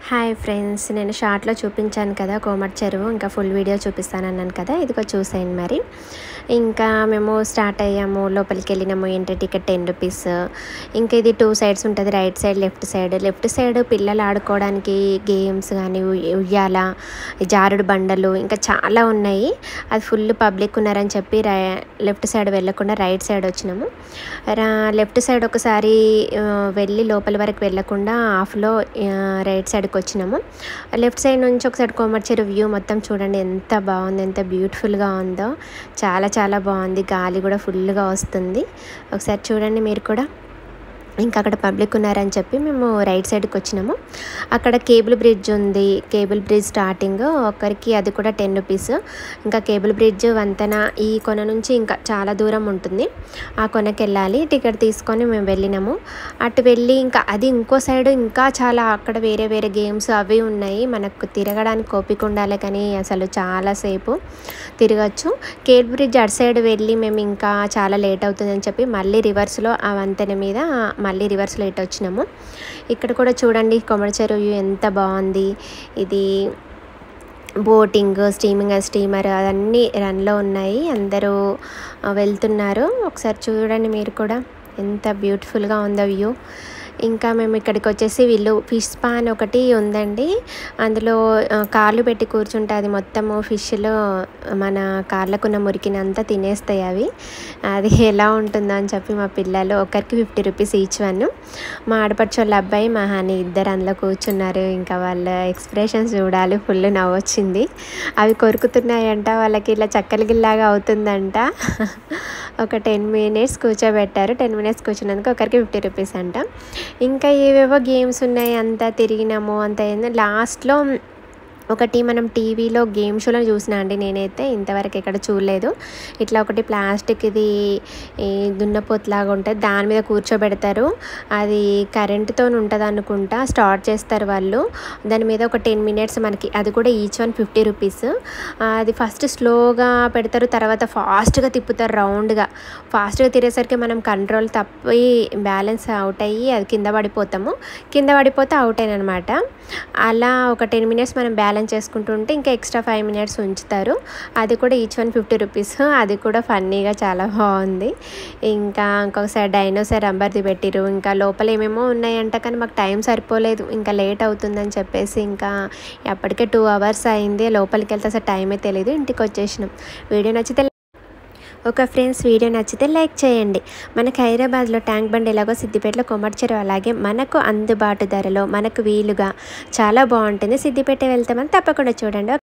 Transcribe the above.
Hi friends, నేను షార్ట్లో చూపించాను కదా కోమటి చెరువు. ఇంకా ఫుల్ వీడియో చూపిస్తానన్నాను కదా, ఇదిగో చూసేయండి. మరి ఇంకా మేము స్టార్ట్ అయ్యాము, లోపలికి వెళ్ళినాము. ఏంటి టికెట్ 10 రూపీస్. ఇంకా ఇది 2 సైడ్స్ ఉంటుంది, రైట్ సైడ్ లెఫ్ట్ సైడ్ పిల్లలు ఆడుకోవడానికి గేమ్స్ కానీ, ఉయ్యాల, జారుడు బండలు ఇంకా చాలా ఉన్నాయి. అది ఫుల్ పబ్లిక్ ఉన్నారని చెప్పి లెఫ్ట్ సైడ్ వెళ్ళకుండా రైట్ సైడ్ వచ్చినాము. లెఫ్ట్ సైడ్ ఒకసారి వెళ్ళి లోపల వరకు వెళ్ళకుండా హాఫ్లో రైట్ సైడ్కి వచ్చినాము. లెఫ్ట్ సైడ్ నుంచి ఒకసారి కోమటి చెరువు వ్యూ మొత్తం చూడండి, ఎంత బాగుంది, ఎంత బ్యూటిఫుల్గా ఉందో. చాలా చాలా బాగుంది, గాలి కూడా ఫుల్గా వస్తుంది. ఒకసారి చూడండి మీరు కూడా. ఇంకా అక్కడ పబ్లిక్ ఉన్నారని చెప్పి మేము రైట్ సైడ్కి వచ్చినాము. అక్కడ కేబుల్ బ్రిడ్జ్ ఉంది, కేబుల్ బ్రిడ్జ్ స్టార్టింగ్ ఒక్కరికి అది కూడా 10 రూపీస్. ఇంకా కేబుల్ బ్రిడ్జ్ వంతెన ఈ కొన నుంచి ఇంకా చాలా దూరం ఉంటుంది, ఆ కొనకి వెళ్ళాలి. టికెట్ తీసుకొని మేము వెళ్ళినాము. అటు వెళ్ళి ఇంకా అది ఇంకో సైడ్ ఇంకా చాలా అక్కడ వేరే వేరే గేమ్స్ అవి ఉన్నాయి. మనకు తిరగడానికి ఓపిక ఉండాలి, కానీ అసలు చాలాసేపు తిరగచ్చు. కేబుల్ బ్రిడ్జ్ అటు సైడ్ వెళ్ళి మేము ఇంకా చాలా లేట్ అవుతుందని చెప్పి మళ్ళీ రివర్స్లో ఆ వంతెన మీద మళ్ళీ రివర్స్లో ఇటు వచ్చినాము. ఇక్కడ కూడా చూడండి కోమటి చెరువు ఎంత బాగుంది. ఇది బోటింగ్, స్టీమర్ అవన్నీ రన్లో ఉన్నాయి, అందరూ వెళ్తున్నారు. ఒకసారి చూడండి మీరు కూడా, ఎంత బ్యూటిఫుల్గా ఉందో వ్యూ. ఇంకా మేము ఇక్కడికి వచ్చేసి వీళ్ళు ఫిష్ స్పా అని ఒకటి ఉందండి, అందులో కాళ్ళు పెట్టి కూర్చుంటే అది మొత్తము ఫిష్లో మన కాళ్ళకున్న మురికినంతా తినేస్తాయి అవి. అది ఎలా ఉంటుందో అని చెప్పి మా పిల్లలు ఒకరికి 50 రూపీస్ ఈచ్ వన్. మా ఆడపడుచు వాళ్ళ అబ్బాయి, మా హాని ఇద్దరు అందులో కూర్చున్నారు. ఇంకా వాళ్ళ ఎక్స్ప్రెషన్స్ చూడాలి, ఫుల్ నవ్వొచ్చింది. అవి కొరుకుతున్నాయంట, వాళ్ళకి ఇలా చక్కల గిల్లాగా అవుతుందంట. ఒక 10 మినిట్స్ కూర్చోబెట్టారు. 10 మినిట్స్ కూర్చున్నందుకు ఒకరికి 50 రూపీస్ అంట. ఇంకా ఏవేవో గేమ్స్ ఉన్నాయి, అంతా తిరిగినాము. అంత లాస్ట్లో ఒకటి మనం టీవీలో గేమ్ షోలో చూసినా అండి, నేనైతే ఇంతవరకు ఎక్కడ చూడలేదు. ఇట్లా ఒకటి ప్లాస్టిక్ ఇది దున్నపోతులాగా ఉంటుంది, దాని మీద కూర్చోబెడతారు. అది కరెంటుతో ఉంటుంది అనుకుంటా, స్టార్ట్ చేస్తారు వాళ్ళు. దాని మీద ఒక 10 మినిట్స్ మనకి, అది కూడా ఈచ్ వన్ 50 రూపీస్. అది ఫస్ట్ స్లోగా పెడతారు, తర్వాత ఫాస్ట్గా తిప్పుతారు రౌండ్గా. ఫాస్ట్గా తిరిగేసరికి మనం కంట్రోల్ తప్పి బ్యాలెన్స్ అవుట్ అయ్యి అది కింద పడిపోతే అవుట్ అయినమాట. అలా ఒక 10 మినిట్స్ మనం బ్యాలెన్స్ చేసుకుంటూ ఉంటే ఇంకా ఎక్స్ట్రా 5 మినిట్స్ ఉంచుతారు. అది కూడా ఈచ్ వన్ 50 రూపీస్. అది కూడా ఫన్నీగా చాలా బాగుంది. ఇంకా ఇంకొకసారి డైనోసార్ రంబర్ది పెట్టిరు. ఇంకా లోపల ఏమేమో ఉన్నాయంట, కానీ మాకు టైం సరిపోలేదు, ఇంకా లేట్ అవుతుందని చెప్పేసి ఇంకా అప్పటికే 2 అవర్స్ అయింది. లోపలికి వెళ్తే అసలు టైమే తెలియదు, ఇంటికి వచ్చేసినాం. వీడియో నచ్చితే ఫ్రెండ్స్, వీడియో నచ్చితే లైక్ చేయండి. మనకు హైదరాబాద్లో ట్యాంక్ బండ్ ఎలాగో సిద్దిపేటలో కోమటి చెరువు అలాగే మనకు అందుబాటు ధరలో మనకు వీలుగా చాలా బాగుంటుంది. సిద్దిపేట వెళ్తామని తప్పకుండా చూడండి.